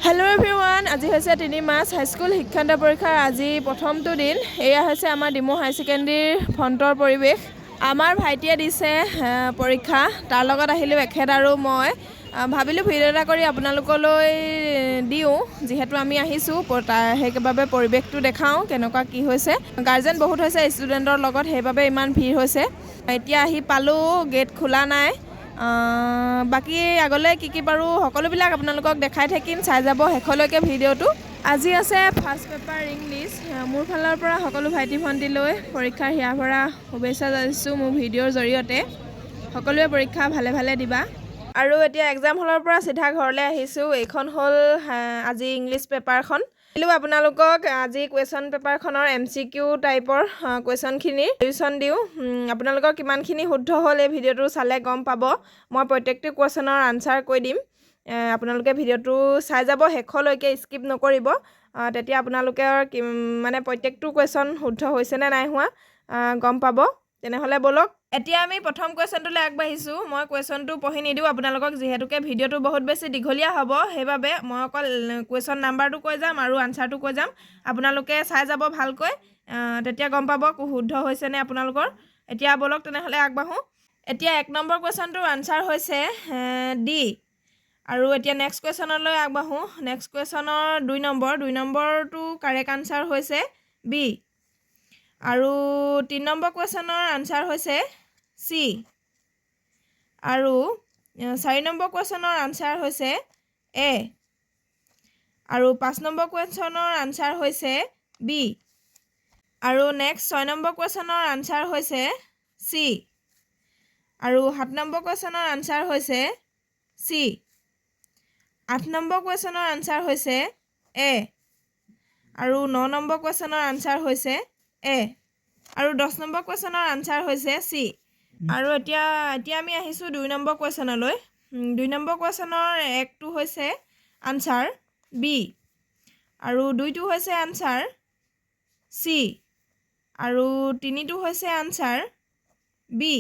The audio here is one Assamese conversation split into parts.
Hello everyone, আজি হৈছে 3 মাৰ্চ হাইস্কুল শিক্ষান্ত পৰীক্ষাৰ আজি প্ৰথমটো দিন। এয়া হৈছে আমাৰ ডিমো হাই সেকেন্ডাৰীৰ ফ্ৰণ্টৰ পৰিৱেশ। আমাৰ ভাইটিয়ে দিছে পৰীক্ষা, তাৰ লগত আহিলো এখেত আৰু মই ভাবিলো ভিডিঅ' এটা কৰি আপোনালোকলৈ দিও, যেহেতু আমি আহিছো সেইবাবে পৰিৱেশটো দেখাও কেনেকুৱা কি হৈছে। গাৰ্জেন বহুত হৈছে ষ্টুডেণ্টৰ লগত, সেইবাবে ইমান ভিৰ হৈছে। এতিয়া আহি পালো, গেট খোলা নাই। বাকি আগলৈ কি পাৰো সকলোবিলাক আপোনালোকক দেখাই থাকিম, চাই যাব শেষলৈকে ভিডিঅ'টো। আজি আছে ফাৰ্ষ্ট পেপাৰ ইংলিছ। মোৰ ফালৰ পৰা সকলো ভাইটি ভণ্টিলৈ পৰীক্ষাৰ হিয়া ভৰা শুভেচ্ছা জনাইছোঁ মোৰ ভিডিঅ'ৰ জৰিয়তে। সকলোৱে পৰীক্ষা ভালে ভালে দিবা। আৰু এতিয়া এক্সাম হলৰ পৰা চিধা ঘৰলৈ আহিছোঁ। এইখন হ'ল আজি ইংলিছ পেপাৰখন। আপোনালোকক আজি কুৱেশ্যন পেপাৰখনৰ MCQ টাইপৰ কুৱেশ্যনখিনি ৰিভিজন দিওঁ। আপোনালোকৰ কিমানখিনি শুদ্ধ হ'ল এই ভিডিঅ'টো চালে গম পাব। মই প্ৰত্যেকটো কুৱেশ্যনৰ আনচাৰ কৈ দিম। আপোনালোকে ভিডিঅ'টো চাই যাব শেষলৈকে, স্কিপ নকৰিব। তেতিয়া আপোনালোকে মানে প্ৰত্যেকটো কুৱেশ্যন শুদ্ধ হৈছে নে নাই হোৱা গম পাব। তেনেহ'লে বলক এতিয়া আমি প্ৰথম কুৱেশ্যনটোলৈ আগবাঢ়িছোঁ। মই কুৱেশ্যনটো পঢ়ি নিদিওঁ আপোনালোকক, যিহেতুকে ভিডিঅ'টো বহুত বেছি দীঘলীয়া হ'ব। সেইবাবে মই অকল কুৱেশ্যন নাম্বাৰটো কৈ যাম আৰু আনচাৰটো কৈ যাম। আপোনালোকে চাই যাব ভালকৈ, তেতিয়া গম পাব শুদ্ধ হৈছেনে আপোনালোকৰ। এতিয়া বলক তেনেহ'লে আগবাঢ়োঁ। এতিয়া 1 নম্বৰ কুৱেশ্যনটোৰ আনচাৰ হৈছে ডি। আৰু এতিয়া নেক্সট কুৱেশ্যনলৈ আগবাঢ়োঁ। নেক্সট কুৱেশ্যনৰ 2 নম্বৰটো কাৰেক্ট আনচাৰ হৈছে বি। আৰু 3 নম্বৰ কুৱেশ্যনৰ আনচাৰ হৈছে চি। আৰু 4 নম্বৰ কুৱেশ্যনৰ আনচাৰ হৈছে এ। আৰু 5 নম্বৰ কুৱেশ্যনৰ আনচাৰ হৈছে বি। আৰু নেক্সট 6 নম্বৰ কুৱেশ্যনৰ আনচাৰ হৈছে চি। আৰু 7 নম্বৰ কুৱেশ্যনৰ আনচাৰ হৈছে চি। 8 নম্বৰ কুৱেশ্যনৰ আনচাৰ হৈছে এ। আৰু 9 নম্বৰ কুৱেশ্যনৰ আনচাৰ হৈছে এ। আৰু 10 নম্বৰ কুৱেশ্যনৰ আনচাৰ হৈছে চি। আৰু এতিয়া আমি আহিছোঁ 2 নম্বৰ কুৱেশ্যনলৈ। 2 নম্বৰ কুৱেশ্যনৰ 1টো হৈছে আনচাৰ বি। আৰু 2টো হৈছে আনচাৰ চি। আৰু 3টো হৈছে আনচাৰ বি।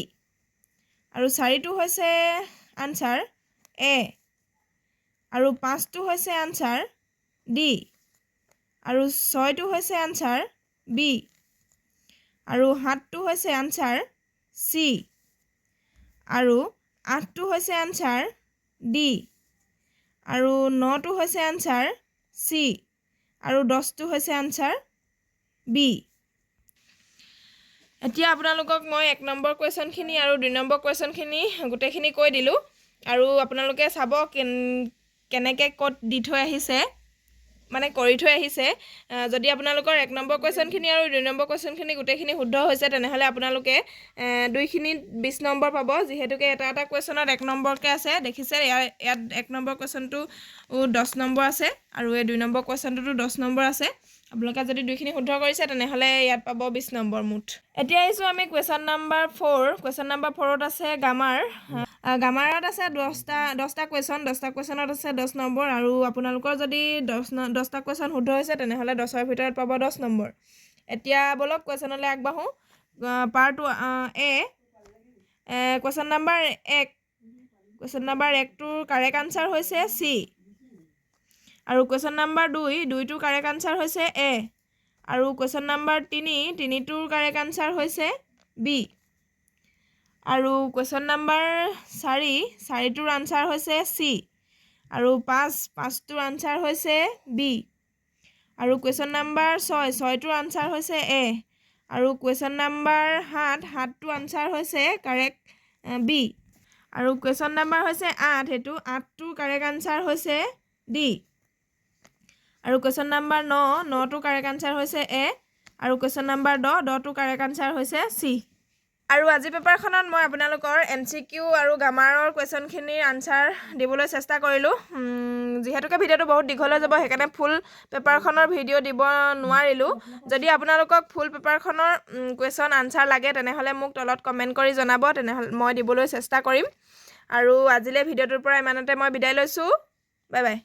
আৰু 4টো হৈছে আনচাৰ এ। আৰু 5টো হৈছে আনচাৰ ডি। আৰু 6টো হৈছে আনচাৰ বি। আৰু 7টো হৈছে আনচাৰ চি। আৰু 8টো হৈছে আনচাৰ ডি। আৰু 9টো হৈছে আনচাৰ চি। আৰু 10টো হৈছে আনচাৰ বি। এতিয়া আপোনালোকক মই 1 নম্বৰ কুৱেশ্যনখিনি আৰু 2 নম্বৰ কুৱেশ্যনখিনি গোটেইখিনি কৈ দিলোঁ। আৰু আপোনালোকে চাব কেনেকৈ ক'ত দি থৈ আহিছে, মানে কৰি থৈ আহিছে। যদি আপোনালোকৰ 1 নম্বৰ কুৱেশ্যনখিনি আৰু 2 নম্বৰ কুৱেশ্যনখিনি গোটেইখিনি শুদ্ধ হৈছে, তেনেহ'লে আপোনালোকে 2খিনিত 20 নম্বৰ পাব। যিহেতুকে এটা কুৱেশ্যনত 1 নম্বৰকৈ আছে, দেখিছে ইয়াত 1 নম্বৰ কুৱেশ্যনটো 10 নম্বৰ আছে আৰু এই 2 নম্বৰ কুৱেশ্যনটোতো 10 নম্বৰ আছে। আপোনালোকে যদি 2খিনি শুদ্ধ কৰিছে, তেনেহ'লে ইয়াত পাব 20 নম্বৰ মুঠ। এতিয়া আহিছোঁ আমি কুৱেশ্যন নাম্বাৰ 4। কুৱেশ্যন নাম্বাৰ 4ত আছে গ্ৰামাৰ। গ্ৰামাৰত আছে 10টা কুৱেশ্যন। 10টা কুৱেশ্যনত আছে 10 নম্বৰ। আৰু আপোনালোকৰ যদি 10টা কুৱেশ্যন শুদ্ধ হৈছে, তেনেহ'লে 10ৰ ভিতৰত পাব 10 নম্বৰ। এতিয়া বলক কুৱেশ্যনলৈ আগবাঢ়োঁ। Part A, question number 1। Question number 1টোৰ কাৰেক্ট আনচাৰ হৈছে চি। আৰু কুৱেশ্যন নাম্বাৰ 2টোৰ কাৰেক্ট আনচাৰ হৈছে এ। আৰু কুৱেশ্যন নাম্বাৰ 3টোৰ কাৰেক্ট আনচাৰ হৈছে বি। আৰু কুৱেশ্যন নাম্বাৰ 4টোৰ আনচাৰ হৈছে চি। আৰু 5টোৰ আনচাৰ হৈছে বি। আৰু কুৱেশ্যন নাম্বাৰ 6টোৰ আনচাৰ হৈছে এ। আৰু কুৱেশ্যন নাম্বাৰ 7টোৰ আনচাৰ হৈছে কাৰেক্ট বি। আৰু কুৱেশ্যন নাম্বাৰ হৈছে 8, 8টোৰ কাৰেক্ট আনচাৰ হৈছে ডি। আৰু কুৱেশ্যন নাম্বাৰ 9টোৰ কাৰেক্ট আনচাৰ হৈছে এ। আৰু কুৱেশ্যন নাম্বাৰ 10টোৰ কাৰেক্ট আনচাৰ হৈছে চি। আৰু আজি পেপাৰখনত মই আপোনালোকৰ MCQ আৰু গ্ৰামাৰৰ কুৱেশ্যনখিনিৰ আনচাৰ দিবলৈ চেষ্টা কৰিলোঁ। যিহেতুকে ভিডিঅ'টো বহুত দীঘল হৈ যাব, সেইকাৰণে ফুল পেপাৰখনৰ ভিডিঅ' দিব নোৱাৰিলোঁ। যদি আপোনালোকক ফুল পেপাৰখনৰ কুৱেশ্যন আনচাৰ লাগে, তেনেহ'লে মোক তলত কমেণ্ট কৰি জনাব, তেনেহ'লে মই দিবলৈ চেষ্টা কৰিম। আৰু আজিলৈ ভিডিঅ'টোৰ পৰা ইমানতে মই বিদায় লৈছোঁ। Bye bye.